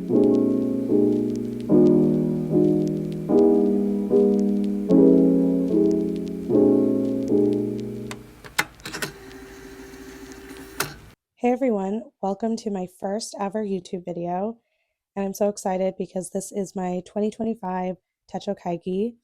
Hey everyone, welcome to my first ever YouTube video, and I'm so excited because this is my 2025 Techo Kaigi,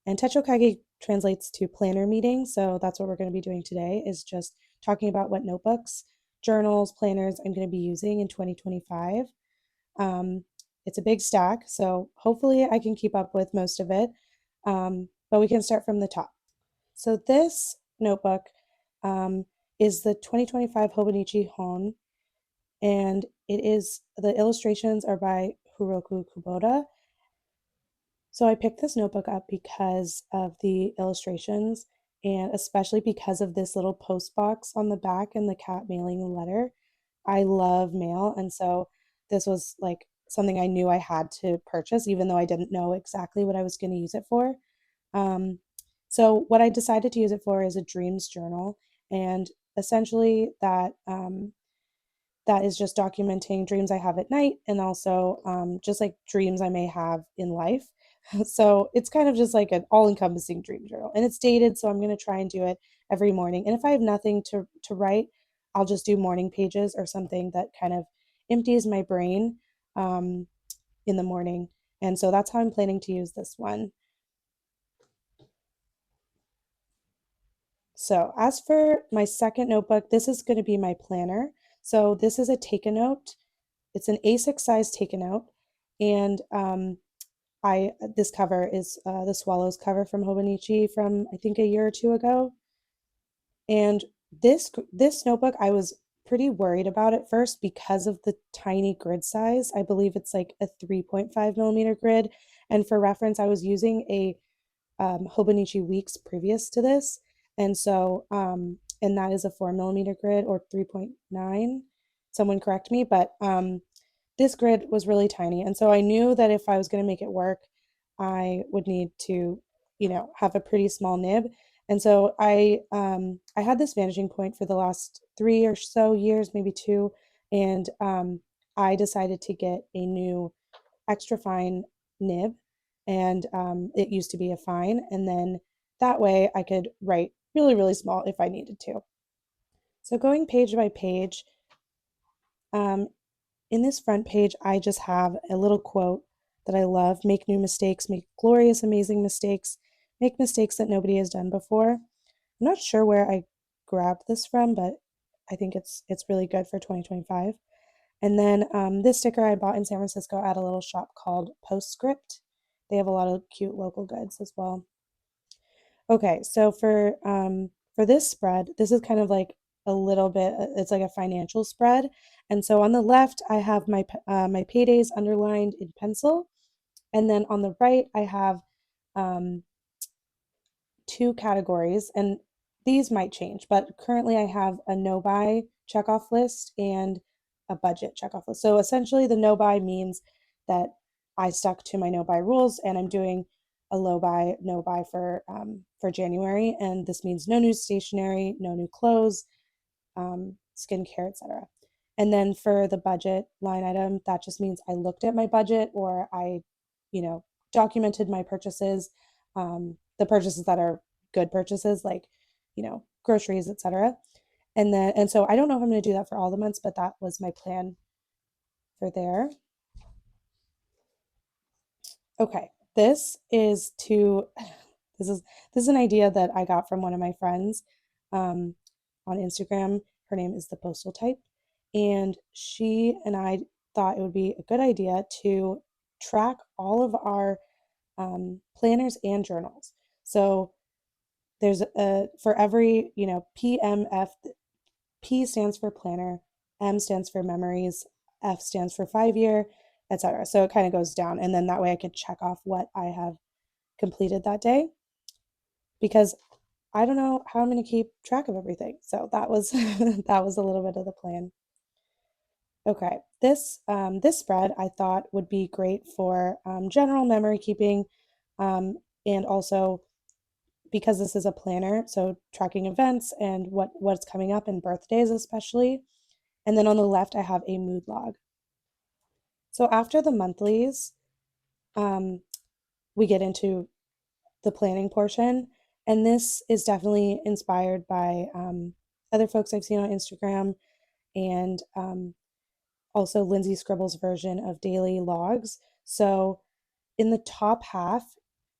and Techo Kaigi translates to planner meeting, so that's what we're going to be doing today, is just talking about what notebooks, journals, planners I'm going to be using in 2025. It's a big stack, so hopefully I can keep up with most of it, but we can start from the top. So this notebook um, is the 2025 Hobonichi HON, and the illustrations are by Hiroku Kubota. So I picked this notebook up because of the illustrations and especially because of this little post box on the back and the cat mailing a letter. I love mail, and so this was like something I knew I had to purchase, even though I didn't know exactly what I was going to use it for. Um, so what I decided to use it for is a dreams journal, and essentially that is just documenting dreams I have at night and also just like dreams I may have in life. So it's kind of just like an all-encompassing dream journal, and it's dated, so I'm going to try and do it every morning. And if I have nothing to write, I'll just do morning pages or something that kind of empties my brain um, in the morning. And so that's how I'm planning to use this one. So as for my second notebook, this is going to be my planner. So this is a take a note. It's an A6 size take a note, and I this cover is the Swallows cover from Hobonichi from I think a year or two ago. And this notebook, I was pretty worried about at first because of the tiny grid size. I believe it's like a 3.5 millimeter grid. And for reference, I was using a Hobonichi Weeks previous to this. And so, and that is a 4 millimeter grid or 3.9. Someone correct me, but this grid was really tiny. And so I knew that if I was going to make it work, I would need to, have a pretty small nib. And so I had this vanishing point for the last 3 or so years, maybe two, and I decided to get a new extra fine nib, and it used to be a fine, and then that way I could write really, really small if I needed to. So going page by page, um, in this front page, I just have a little quote that I love: make new mistakes, make glorious, amazing mistakes, make mistakes that nobody has done before. I'm not sure where I grabbed this from, but I think it's really good for 2025. And then this sticker I bought in San Francisco at a little shop called Postscript. They have a lot of cute local goods as well. Okay, so for this spread, this is kind of like a little bit. It's like a financial spread, and so on the left I have my paydays underlined in pencil, and then on the right I have um, two categories, and these might change, but currently I have a no buy checkoff list and a budget checkoff list. So essentially, the no buy means that I stuck to my no buy rules, and I'm doing a low buy, no buy for January, and this means no new stationery, no new clothes, skincare, etc. And then for the budget line item, that just means I looked at my budget, or I, documented my purchases, the purchases that are good purchases, like, groceries, etc. And so I don't know if I'm going to do that for all the months, but that was my plan for there. Okay, this is this is an idea that I got from one of my friends um, on Instagram. Her name is the Postal Type, and she and I thought it would be a good idea to track all of our planners and journals. So there's a for every PMF. P stands for planner, M stands for memories, F stands for 5 year, etc. So it kind of goes down, and then that way I could check off what I have completed that day, because I don't know how I'm going to keep track of everything. So that was that was a little bit of the plan. Okay, this spread I thought would be great for general memory keeping, and also because this is a planner, so tracking events and what's coming up and birthdays especially. And then on the left, I have a mood log. So after the monthlies, um, we get into the planning portion. And this is definitely inspired by other folks I've seen on Instagram and also Lindsay Scribble's version of daily logs. So in the top half,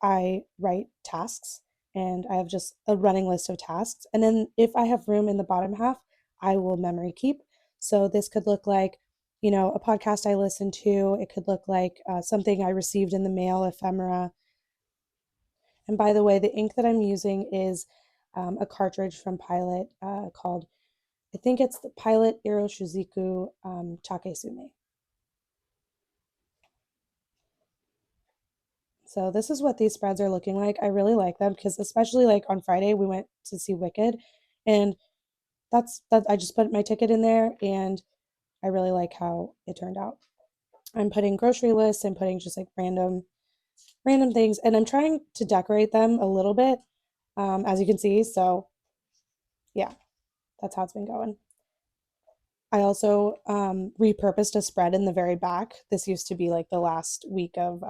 I write tasks and I have just a running list of tasks. And then if I have room in the bottom half, I will memory keep. So this could look like, a podcast I listened to. It could look like something I received in the mail, ephemera. And by the way, the ink that I'm using is a cartridge from Pilot called, I think it's the Pilot Iroshizuku Takesume. So this is what these spreads are looking like. I really like them because especially like on Friday we went to see Wicked, and that's that I just put my ticket in there and I really like how it turned out. I'm putting grocery lists and putting just like random things, and I'm trying to decorate them a little bit, as you can see. So yeah, that's how it's been going. I also repurposed a spread in the very back. This used to be like the last week of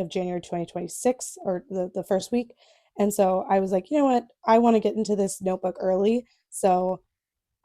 January 2026, or the first week. And so I was like, you know what? I want to get into this notebook early. So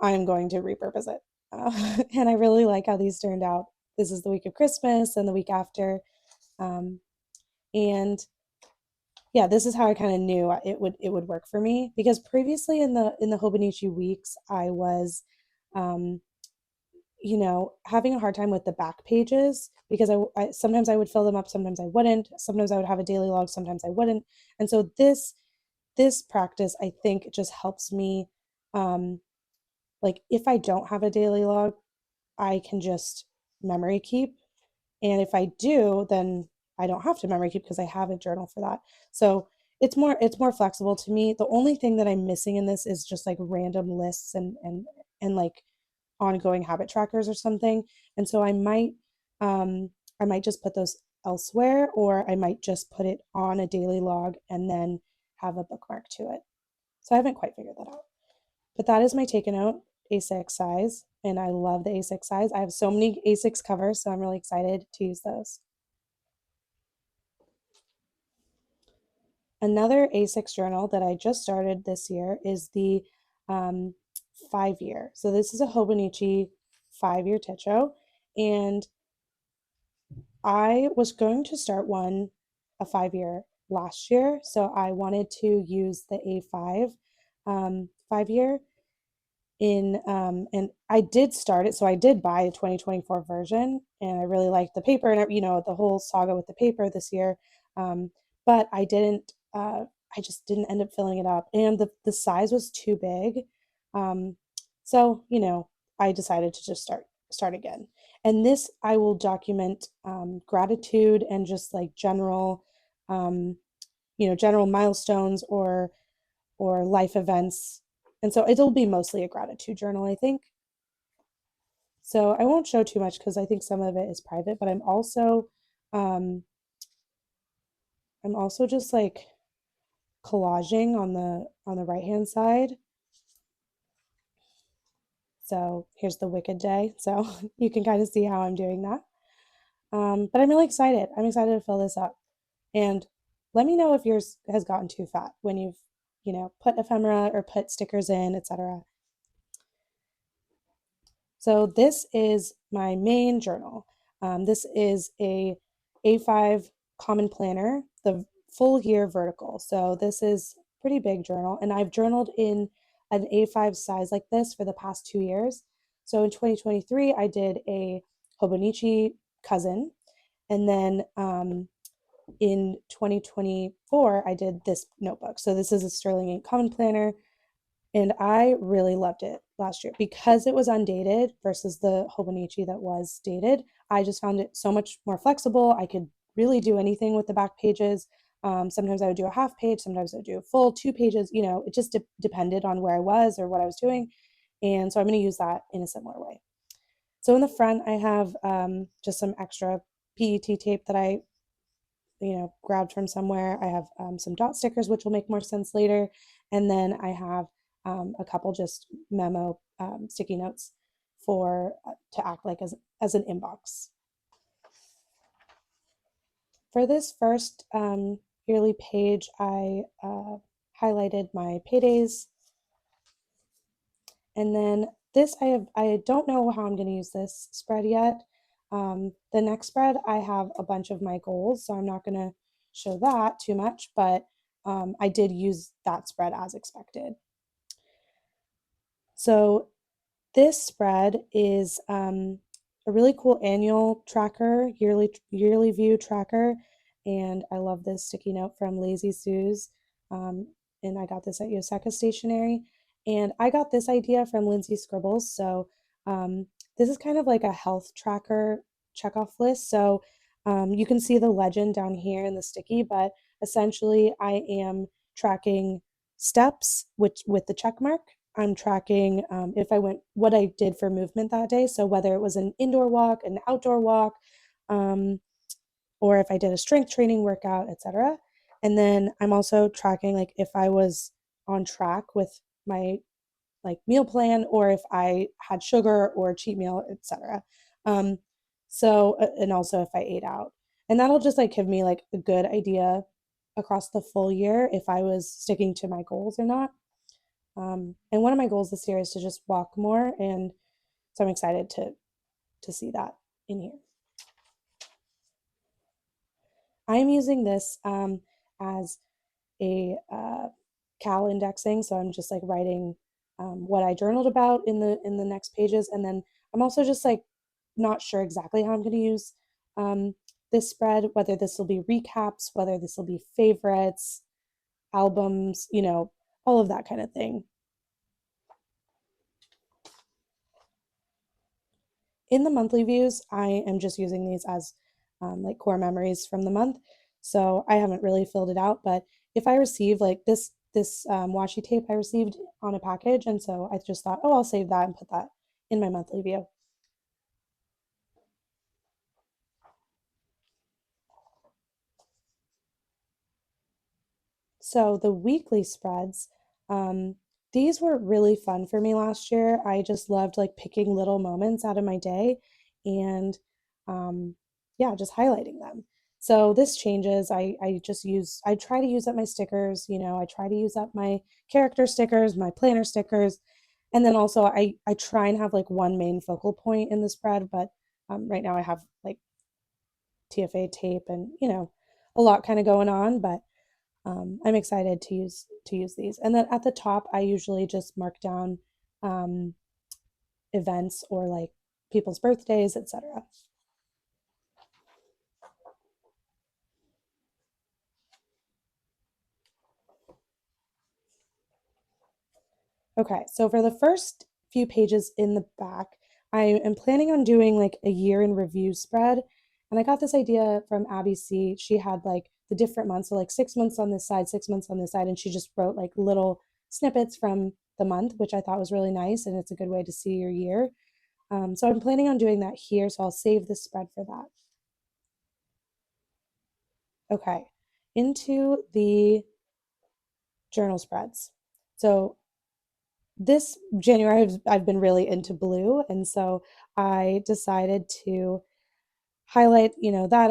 I'm going to repurpose it. And I really like how these turned out. This is the week of Christmas and the week after. Um, and yeah, this is how I kind of knew it would work for me, because previously in the Hobonichi weeks, I was um, having a hard time with the back pages because I sometimes I would fill them up, sometimes I wouldn't. Sometimes I would have a daily log, sometimes I wouldn't. And so this practice, I think, just helps me. Um, like if I don't have a daily log, I can just memory keep, and if I do, then I don't have to memory keep because I have a journal for that. So it's more flexible to me. The only thing that I'm missing in this is just like random lists and like ongoing habit trackers or something. And so I might just put those elsewhere, or I might just put it on a daily log and then have a bookmark to it. So I haven't quite figured that out. But that is my Take a Note A6 size, and I love the A6 size. I have so many A6 covers, so I'm really excited to use those. Another A6 journal that I just started this year is the um, 5 year. So this is a Hobonichi 5-year Techo, and I was going to start a 5-year last year, so I wanted to use the A5 5-year and I did start it, so I did buy a 2024 version, and I really liked the paper and the whole saga with the paper this year. Um, but I just didn't end up filling it up, and the size was too big. Um, so I decided to just start again. And this I will document gratitude and just like um, general milestones or life events. And so it'll be mostly a gratitude journal, I think. So I won't show too much because I think some of it is private, but um I'm also just like collaging on the right hand side. So here's the Wicked Day. So you can kind of see how I'm doing that. But I'm really excited. I'm excited to fill this up. And let me know if yours has gotten too fat when you've, put ephemera or put stickers in, etc. So this is my main journal. This is a A5 common planner, the full year vertical. So this is a pretty big journal, and I've journaled in an A5 size like this for the past 2 years. So in 2023, I did a Hobonichi cousin, and then in 2024, I did this notebook. So this is a Sterling Ink common planner, and I really loved it last year because it was undated versus the Hobonichi that was dated. I just found it so much more flexible. I could really do anything with the back pages. Sometimes I would do a half page, sometimes I would do a full 2 pages. It just depended on where I was or what I was doing. And so I'm going to use that in a similar way. So in the front, I have just some extra PET tape that I grabbed from somewhere. I have some dot stickers, which will make more sense later. And then I have a couple just memo sticky notes for to act like as an inbox. For this first yearly page, I highlighted my paydays, and then this I don't know how I'm going to use this spread yet. The next spread I have a bunch of my goals, so I'm not going to show that too much, but I did use that spread as expected. So this spread is a really cool annual tracker, yearly view tracker, and I love this sticky note from Lazi Sooz, and I got this at Yoseka Stationery, and I got this idea from Lindsay Scribbles. So this is kind of like a health tracker checkoff list. So you can see the legend down here in the sticky, but essentially I am tracking steps, which with the check mark. I'm tracking if I went what I did for movement that day. So whether it was an indoor walk, an outdoor walk, um, or if I did a strength training workout, etc. And then I'm also tracking like if I was on track with my like meal plan or if I had sugar or a cheat meal, etc. Um, and also if I ate out. And that'll just like give me like a good idea across the full year if I was sticking to my goals or not. And one of my goals this year is to just walk more, and so I'm excited to see that in here. I'm using this as a cal indexing, so I'm just like writing what I journaled about in the next pages, and then I'm also just like not sure exactly how I'm going to use this spread, whether this will be recaps, whether this will be favorites, albums, all of that kind of thing. In the monthly views, I am just using these as like core memories from the month. So I haven't really filled it out, but if I receive like this washi tape I received on a package, and so I just thought, oh, I'll save that and put that in my monthly view. So the weekly spreads, these were really fun for me last year. I just loved like picking little moments out of my day and yeah, just highlighting them. So this changes. I try to use up my stickers, I try to use up my character stickers, my planner stickers, and then also I try and have like one main focal point in the spread, but right now I have like TFA tape and a lot kind of going on, but I'm excited to use these. And then at the top, I usually just mark down um, events or like people's birthdays, etc. Okay, so for the first few pages in the back, I am planning on doing like a year in review spread. And I got this idea from Abby C. She had like the different months, so like 6 months on this side, 6 months on this side, and she just wrote like little snippets from the month, which I thought was really nice, and it's a good way to see your year. So I'm planning on doing that here, so I'll save this spread for that. Okay, into the journal spreads. So this January, I've been really into blue, and so I decided to highlight, that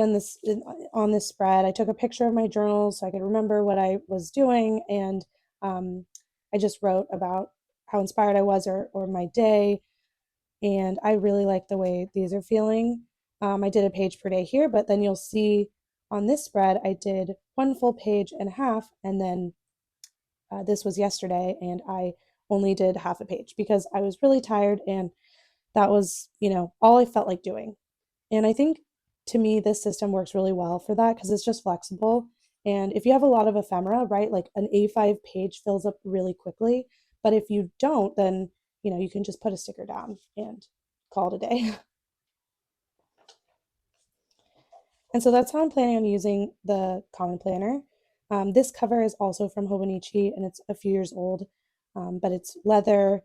on this spread. I took a picture of my journal so I could remember what I was doing, and um, I just wrote about how inspired I was or my day, and I really like the way these are feeling. I did a page per day here, but then you'll see on this spread I did one full page and a half, and then this was yesterday, and I only did half a page because I was really tired, and that was, all I felt like doing. And I think to me, this system works really well for that because it's just flexible. And if you have a lot of ephemera, right, like an A5 page fills up really quickly. But if you don't, then, you can just put a sticker down and call it a day. And so that's how I'm planning on using the Common Planner. This cover is also from Hobonichi and it's a few years old, but it's leather.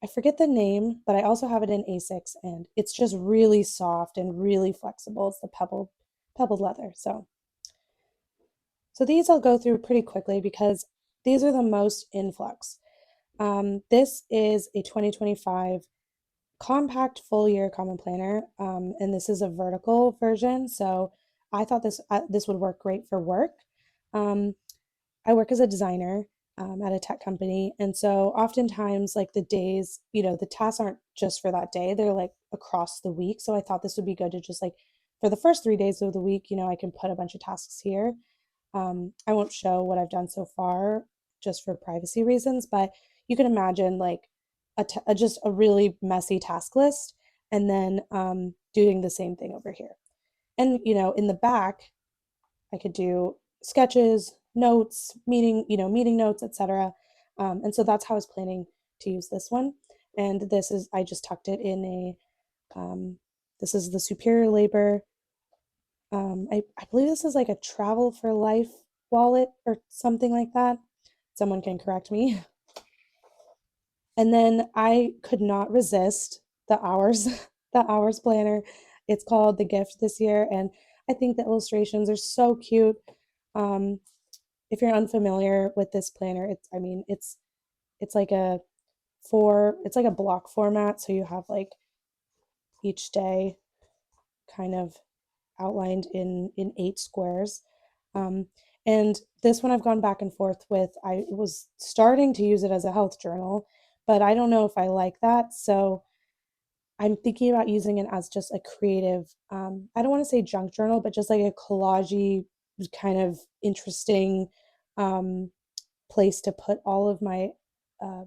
I forget the name, but I also have it in A6 and it's just really soft and really flexible. It's the pebbled leather. So these I'll go through pretty quickly because these are the most influx. This is a 2025 compact full year common planner, and this is a vertical version. So I thought this would work great for work. Um, I work as a designer at a tech company, and so oftentimes, like the days, the tasks aren't just for that day; they're like across the week. So I thought this would be good to just like for the first 3 days of the week, I can put a bunch of tasks here. I won't show what I've done so far just for privacy reasons, but you can imagine like just a really messy task list, and then doing the same thing over here. And in the back, I could do sketches, notes, meeting notes, etc. And so that's how I was planning to use this one. And I just tucked it in this is the Superior Labor. I believe this is like a Travel for Life wallet or something like that. Someone can correct me. And then I could not resist the hours, the hours planner. It's called The Gift this year, and I think the illustrations are so cute. Um, if you're unfamiliar with this planner, it's like it's like a block format, so you have like each day kind of outlined in 8 squares. Um, and this one I've gone back and forth with. I was starting to use it as a health journal, but I don't know if I like that. So I'm thinking about using it as just a creative, I don't want to say junk journal, but just like a collagey kind of interesting um, place to put all of my uh,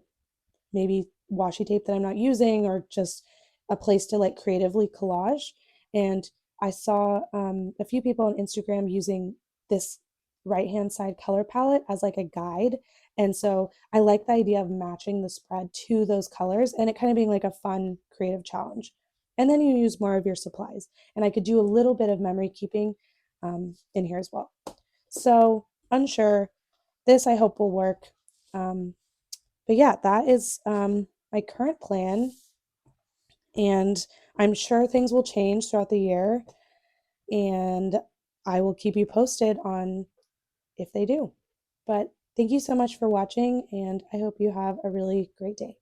maybe washi tape that I'm not using, or just a place to like creatively collage. And I saw a few people on Instagram using this right hand side color palette as like a guide. And so I like the idea of matching the spread to those colors and it kind of being like a fun creative challenge. And then you use more of your supplies. And I could do a little bit of memory keeping in here as well. So unsure. This I hope will work. But yeah, that is my current plan. And I'm sure things will change throughout the year. And I will keep you posted on if they do. But thank you so much for watching, and I hope you have a really great day.